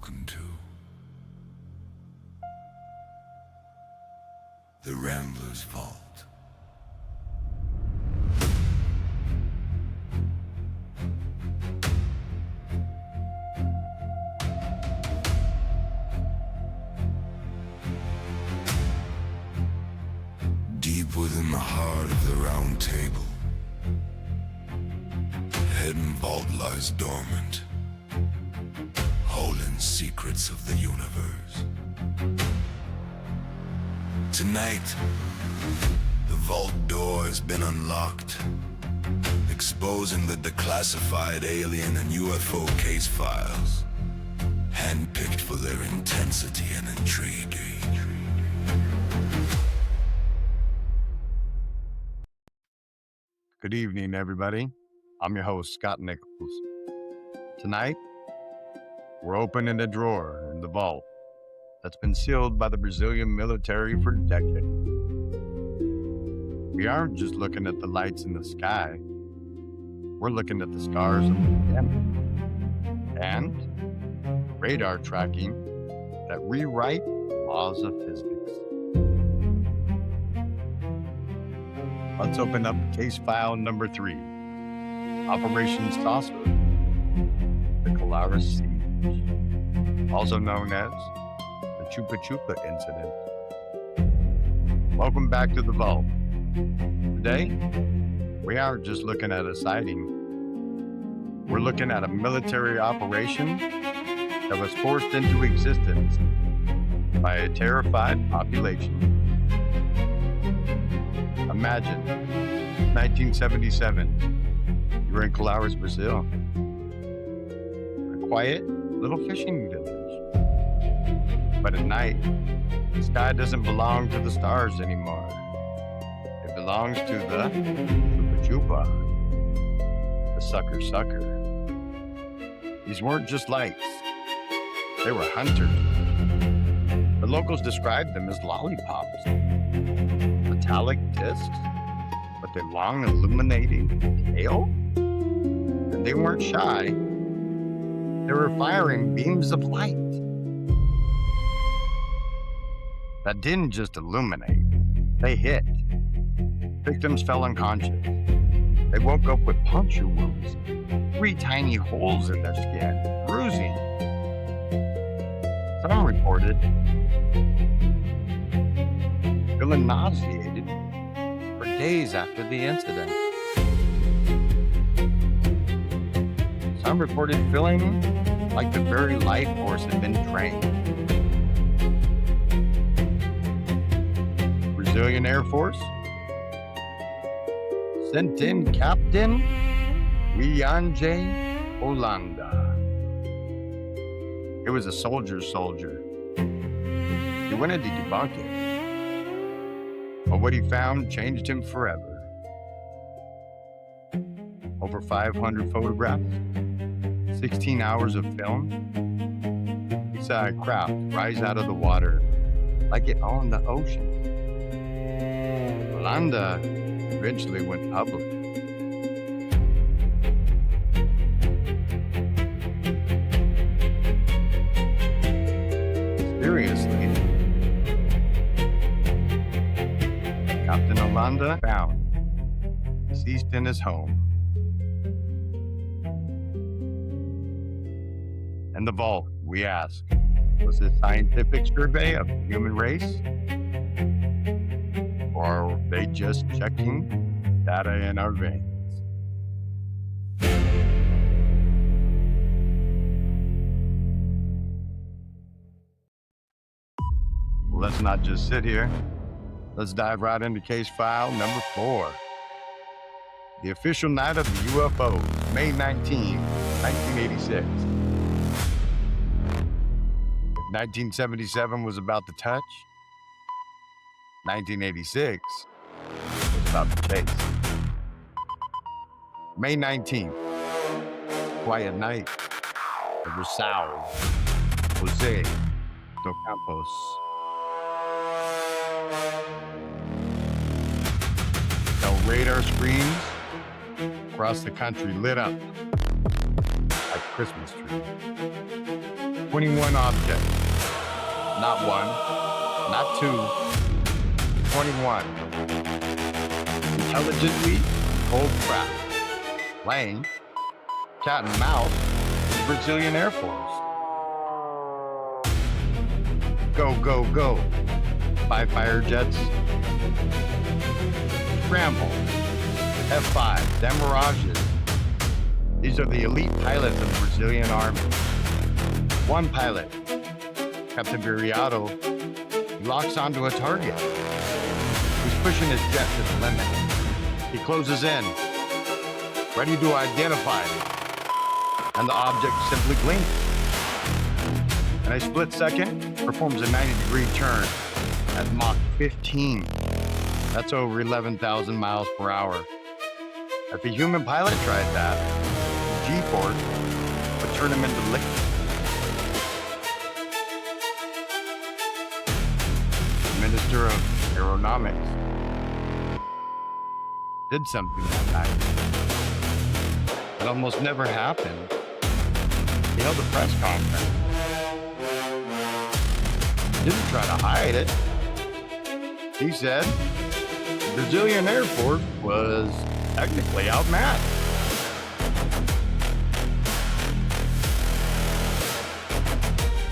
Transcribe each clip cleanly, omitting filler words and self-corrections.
Welcome to the Ramblers Vault. Deep within the heart of the round table, hidden vault lies dormant, holding secrets of the universe. Tonight, the vault door has been unlocked, exposing the declassified alien and UFO case files, handpicked for their intensity and intrigue. Good evening, everybody. I'm your host, Scott Nichols. Tonight, we're opening a drawer in the vault that's been sealed by the Brazilian military for decades. We aren't just looking at the lights in the sky. We're looking at the stars of the planet and radar tracking that rewrite laws of physics. Let's open up case file number 3, Operation Saucer, the Colares Siege, also known as the Chupa Chupa Incident. Welcome back to the vault. Today, we aren't just looking at a sighting. We're looking at a military operation that was forced into existence by a terrified population. Imagine, 1977, you're in Colares, Brazil. A quiet little fishing village. But at night, the sky doesn't belong to the stars anymore. It belongs to the Chupa Chupa, the sucker sucker. These weren't just lights. They were hunters. The locals described them as lollipops. Metallic discs with a long illuminating tail, and they weren't shy. They were firing beams of light that didn't just illuminate, they hit. Victims fell unconscious. They woke up with puncture wounds, 3 tiny holes in their skin, bruising. Some reported feeling nauseated for days after the incident. Some reported feeling like the very life force had been trained. Brazilian Air Force sent in Captain Wianje Holanda. He was a soldier's soldier. He wanted to debunk it, but what he found changed him forever. Over 500 photographs, 16 hours of film. He saw a craft rise out of the water like it owned the ocean. Holanda eventually went public. Mysteriously, Captain Holanda found deceased in his home. In the vault, we ask, was this scientific survey of the human race? Or are they just checking data in our veins? Let's not just sit here. Let's dive right into case file number 4. The official night of the UFO, May 19, 1986. If 1977 was about the touch, 1986 was about the chase. May 19th, quiet night of Rousseau, Jose do Campos. No radar screens across the country lit up like Christmas trees. 21 objects. Not one, not two, 21. Intelligently cold-craft, playing cat and mouse with the Brazilian Air Force. Go, go, go. 5 fire jets. Scramble. F5, then Mirages. These are the elite pilots of the Brazilian Army. One pilot, Captain Viriato, he locks onto a target. He's pushing his jet to the limit. He closes in, ready to identify it, and the object simply blinks. In a split second, performs a 90-degree turn at Mach 15. That's over 11,000 miles per hour. If a human pilot tried that, the G-force would turn him into liquid. The Minister of Aeronautics did something that night. It almost never happened. He held a press conference. He didn't try to hide it. He said the Brazilian Air Force was technically outmatched.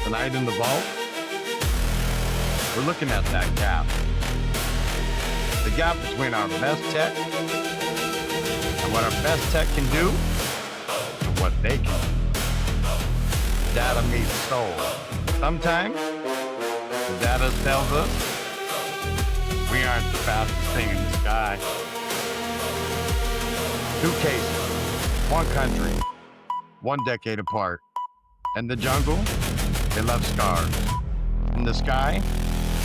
Tonight in the vault, we're looking at that gap. The gap between our best tech and what our best tech can do and what they can do. Data meets soul. Sometimes the data tells us we aren't the fastest thing in the sky. 2 cases, 1 country, 1 decade apart. In the jungle, they left scars. In the sky,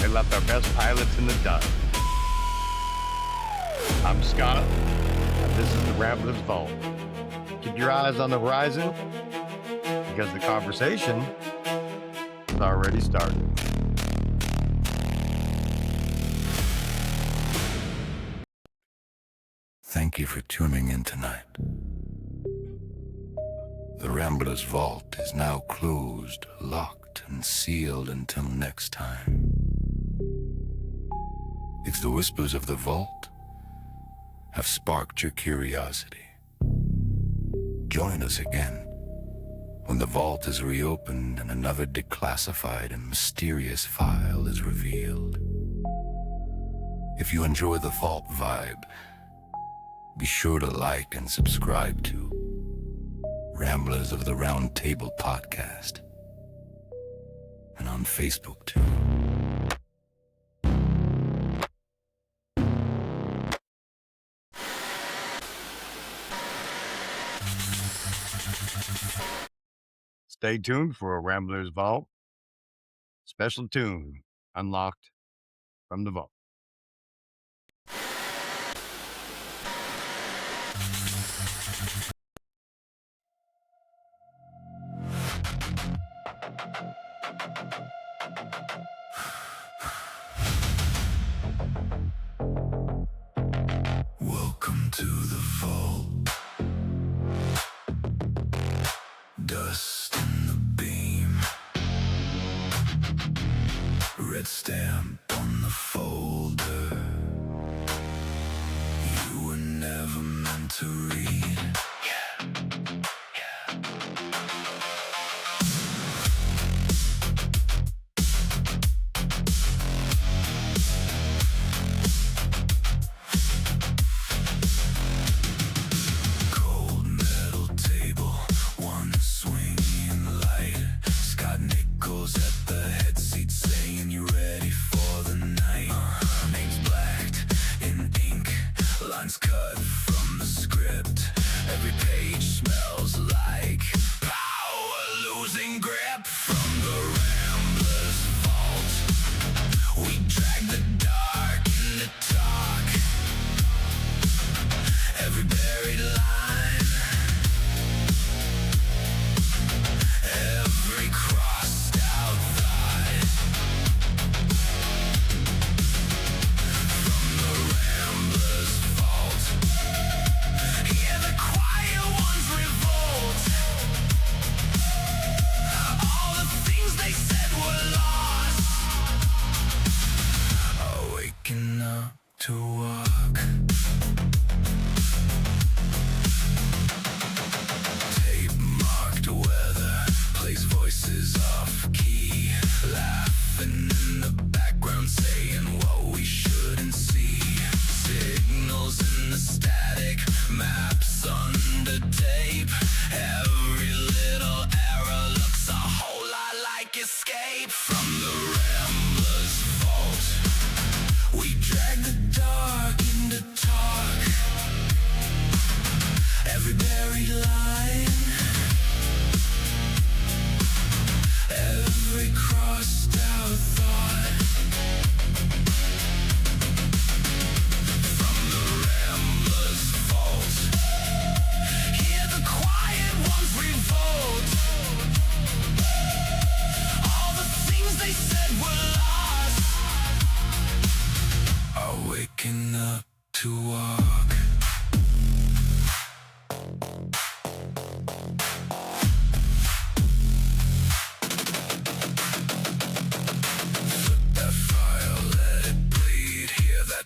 they left our best pilots in the dust. I'm Scott, and this is the Ramblers Vault. Keep your eyes on the horizon, because the conversation has already started. Thank you for tuning in tonight. The Ramblers Vault is now closed, locked, and sealed until next time. If the whispers of the vault have sparked your curiosity, join us again when the vault is reopened and another declassified and mysterious file is revealed. If you enjoy the vault vibe, be sure to like and subscribe to Ramblers of the Round Table podcast, and on Facebook too. Stay tuned for a Ramblers Vault special tune unlocked from the vault. Welcome to the vault. Dust in the beam. Red stamp on the folder. You were never meant to read. At the head seat saying you ready for the night. Name's Black. tape. Every little error looks a whole lot like escape. From the Ramblers' vault, we drag the dark into talk. Every buried line, every crossed out thought. From the Ramblers' vault, hear the quiet ones revolt. All the things they said were lost are waking up to walk.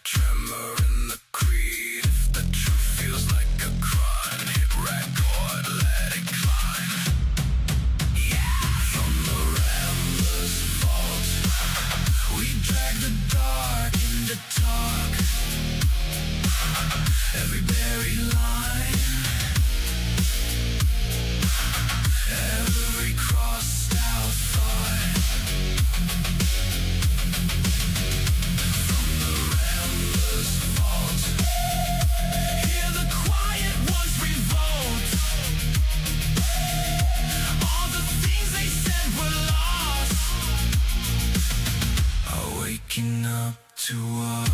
Tremor in the creed. If the truth feels like a crime, hit record, let it climb. Yeah! From the Ramblers' vault, we drag the dark into talk. Every buried line, every crossed out thought. Hear the quiet ones revolt. All the things they said were lost are waking up to walk.